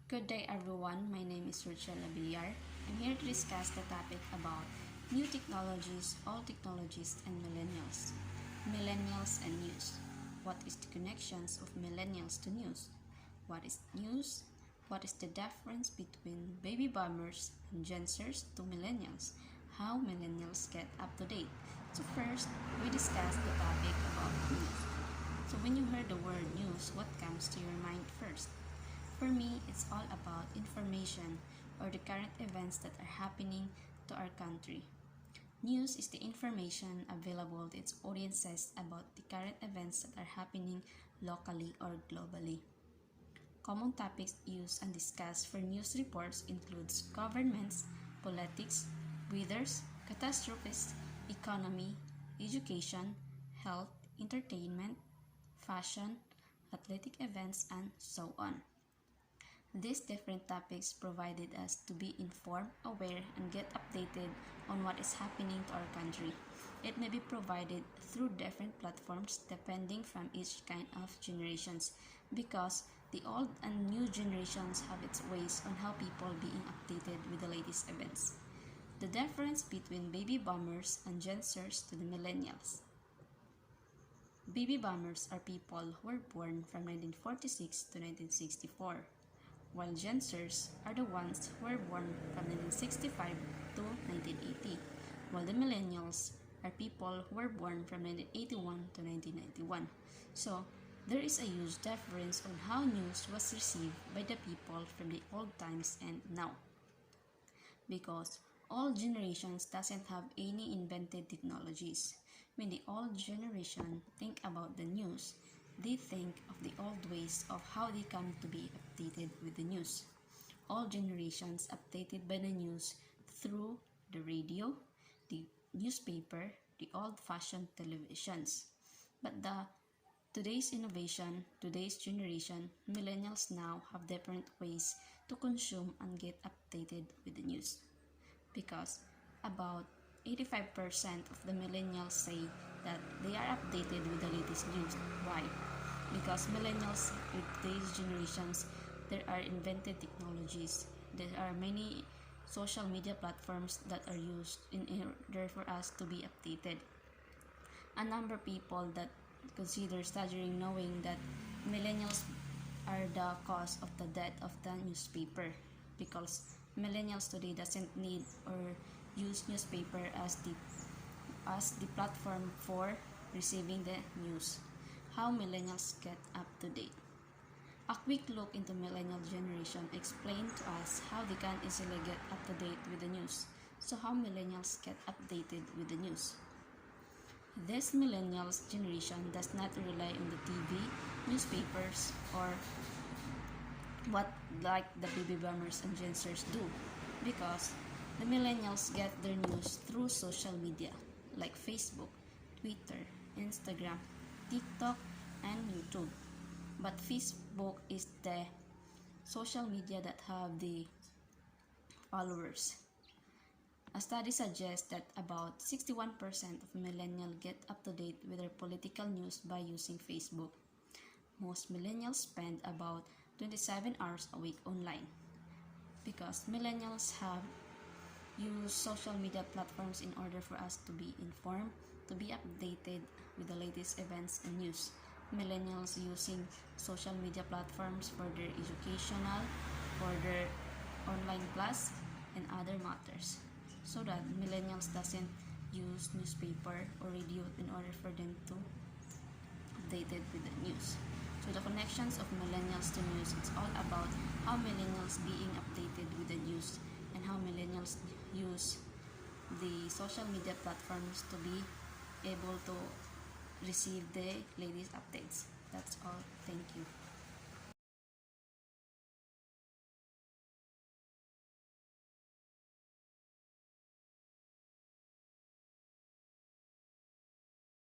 Good day everyone, my name is Rutchiel Abellar. I'm here to discuss the topic about new technologies, old technologies, and millennials. Millennials and news. What is the connections of millennials to news? What is news? What is the difference between baby boomers and Gen Zers to millennials? How millennials get up to date? So first, we discuss the topic about news. So when you hear the word news, what comes to your mind first? For me, it's all about information or the current events that are happening to our country. News is the information available to its audiences about the current events that are happening locally or globally. Common topics used and discussed for news reports includes governments, politics, weathers, catastrophes, economy, education, health, entertainment, fashion, athletic events, and so on. These different topics provided us to be informed, aware, and get updated on what is happening to our country. It may be provided through different platforms depending from each kind of generations because the old and new generations have its ways on how people being updated with the latest events. The difference between baby boomers and Gen Zers to the millennials. Baby boomers are people who were born from 1946 to 1964. While Gen Zers are the ones who were born from 1965 to 1980, while the millennials are people who were born from 1981 to 1991. So, there is a huge difference on how news was received by the people from the old times and now. Because all generations doesn't have any invented technologies. When the old generation think about the news, they think of the old ways of how they come to be updated with the news. All generations updated by the news through the radio, the newspaper, the old-fashioned televisions. But today's innovation, today's generation, millennials now have different ways to consume and get updated with the news. Because about 85% of the millennials say that they are updated with the latest news. Why? Because millennials with today's generations, there are invented technologies. There are many social media platforms that are used in order for us to be updated. A number of people that consider studying knowing that millennials are the cause of the death of the newspaper because millennials today doesn't need or use newspaper as the platform for receiving the news. How millennials get up to date. A quick look into millennial generation explain to us how they can easily get up to date with the news. So how millennials get updated with the news. This millennials generation does not rely on the TV, newspapers, or what like the baby boomers and Gen Zers do because the millennials get their news through social media like Facebook, Twitter, Instagram, TikTok, and YouTube. But Facebook is the social media that have the followers. A study suggests that about 61% of millennials get up to date with their political news by using Facebook. Most millennials spend about 27 hours a week online because millennials have used social media platforms in order for us to be informed, to be updated with the latest events and news. Millennials using social media platforms for their educational, for their online class, and other matters. So that millennials doesn't use newspaper or radio in order for them to updated with the news. So the connections of millennials to news, it's all about how millennials being updated with the news and how millennials use the social media platforms to be able to receive the latest updates. That's all. Thank you.